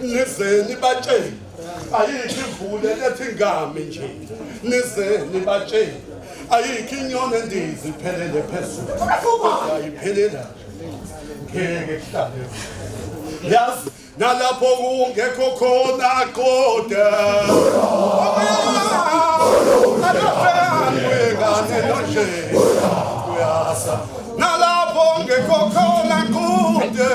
nize nibatshele ayikho imvula lethi ingami nje nize nibatshele ayikho inyoni endizi iphelele phezulu ayiphelela ngeke kuhlale yazi nalapho kungekho khona qotha nalapho ngekho khona qotha